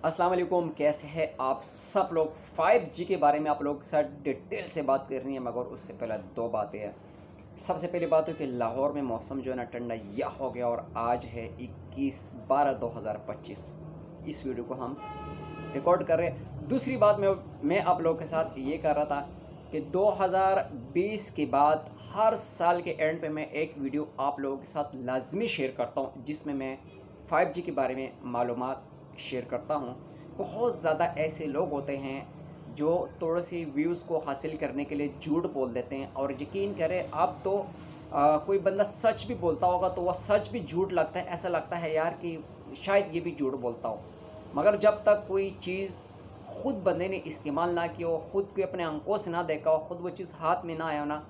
अस्सलाम वालेकुम, कैसे हैं आप सब लोग। 5G के बारे में आप लोग के साथ डिटेल से बात करनी है, मगर उससे पहले दो बातें हैं। सबसे पहली बात है कि लाहौर में मौसम जो है ना ठंडा यह हो गया और आज है 21/12/2025। इस वीडियो को हम रिकॉर्ड कर रहे हैं। दूसरी बात मैं आप लोगों के साथ ये कर रहा था कि 2020 के बाद हर साल के एंड पे मैं एक वीडियो आप लोगों के साथ लाजमी शेयर करता हूँ, जिसमें मैं 5G के बारे में मालूमात शेयर करता हूँ। बहुत ज़्यादा ऐसे लोग होते हैं जो थोड़े से व्यूज़ को हासिल करने के लिए झूठ बोल देते हैं, और यकीन करें आप तो कोई बंदा सच भी बोलता होगा तो वह सच भी झूठ लगता है। ऐसा लगता है यार कि शायद ये भी झूठ बोलता हो, मगर जब तक कोई चीज़ खुद बंदे ने इस्तेमाल ना की हो, खुद को अपने आंखों से ना देखा हो, खुद वो चीज़ हाथ में ना आया हो ना,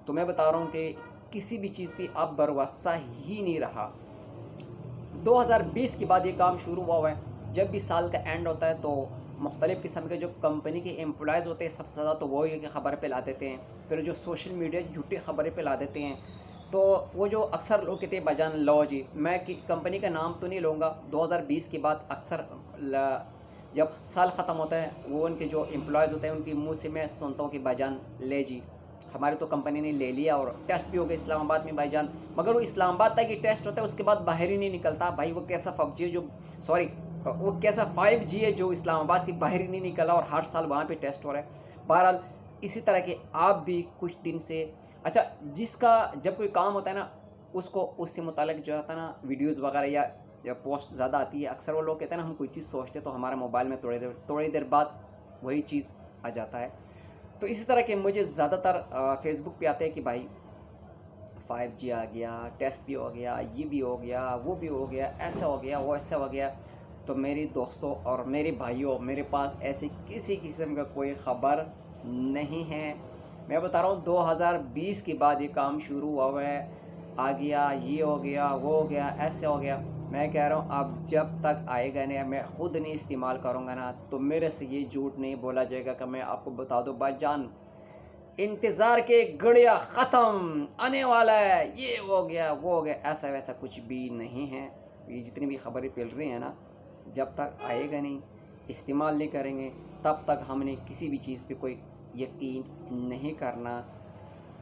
तो मैं बता रहा हूँ कि किसी भी चीज़ पे अब भरोसा ही नहीं रहा। 2020 के बाद ये काम शुरू हुआ है। जब भी साल का एंड होता है तो मुख्तलिफ़ किस्म के जो कंपनी के एम्प्लॉयज़ होते हैं सबसे ज़्यादा तो वो ये कि ख़बर पे ला देते हैं। फिर जो सोशल मीडिया झूठी खबरें पे ला देते हैं, तो वो जो अक्सर लोग कहते हैं भाईजान लो जी, मैं कंपनी का नाम तो नहीं लूँगा। 2020 के बाद अक्सर जब साल ख़त्म होता है वो उनके जो एम्प्लॉयज़ होते हैं उनके मुँह से मैं सुनता हूँ कि भाईजान ले जी, हमारी तो कंपनी ने ले लिया और टेस्ट भी हो गया इस्लामाबाद में भाईजान। मगर वो इस्लामाबाद तक ही टेस्ट होता है, उसके बाद बाहर ही नहीं निकलता। भाई वो कैसा 5G है जो सॉरी वो कैसा 5G है जो इस्लामाबाद से बाहर ही नहीं निकला और हर साल वहाँ पे टेस्ट हो रहा है। बहरहाल इसी तरह के आप भी कुछ दिन से अच्छा, जिसका जब कोई काम होता है ना उसको उससे मुतालिक जो होता है ना वीडियोज़ वगैरह या पोस्ट ज़्यादा आती है। अक्सर वो लोग कहते हैं ना हम कोई चीज़ सोचते तो हमारे मोबाइल में थोड़ी देर बाद वही चीज़ आ जाता है। तो इसी तरह के मुझे ज़्यादातर फेसबुक पे आते हैं कि भाई 5G आ गया, टेस्ट भी हो गया, ये भी हो गया, वो भी हो गया, ऐसा हो गया, वो ऐसा हो गया। तो मेरे दोस्तों और मेरे भाइयों, मेरे पास ऐसी किसी किस्म का कोई ख़बर नहीं है। मैं बता रहा हूँ 2020 के बाद ये काम शुरू हुआ है। आ गया, ये हो गया, वो हो गया, ऐसे हो गया। मैं कह रहा हूँ अब जब तक आएगा नहीं, मैं ख़ुद नहीं इस्तेमाल करूँगा ना, तो मेरे से ये झूठ नहीं बोला जाएगा कि मैं आपको बता दूँ भाईजान इंतज़ार के घड़ियाँ ख़त्म, आने वाला है, ये हो गया, वो हो गया। ऐसा वैसा कुछ भी नहीं है। ये जितनी भी खबरें फैल रही हैं ना, जब तक आएगा नहीं, इस्तेमाल नहीं करेंगे, तब तक हमने किसी भी चीज़ पे कोई यकीन नहीं करना।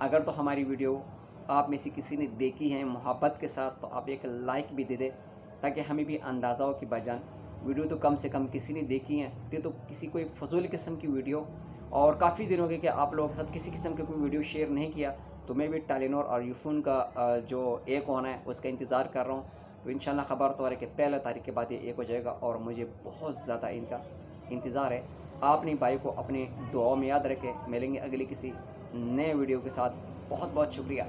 अगर तो हमारी वीडियो आप में से किसी ने देखी है मोहब्बत के साथ, तो आप एक लाइक भी दे दें, ताकि हमें भी अंदाज़ा हो कि भाईजान वीडियो तो कम से कम किसी ने देखी है। तो किसी कोई फजूल किस्म की वीडियो, और काफ़ी दिन हो गए कि आप लोगों के साथ किसी किस्म का कोई वीडियो शेयर नहीं किया, तो मैं भी टेलीनॉर और यूफोन का जो एक होना है उसका इंतज़ार कर रहा हूँ। तो इंशाल्लाह खबर तो आ रही है कि पहले तारीख के बाद ये एक हो जाएगा, और मुझे बहुत ज़्यादा इनका इंतज़ार है। आपने भाई को अपने दुआओं में याद रखें। मिलेंगे अगली किसी नए वीडियो के साथ। बहुत बहुत शुक्रिया।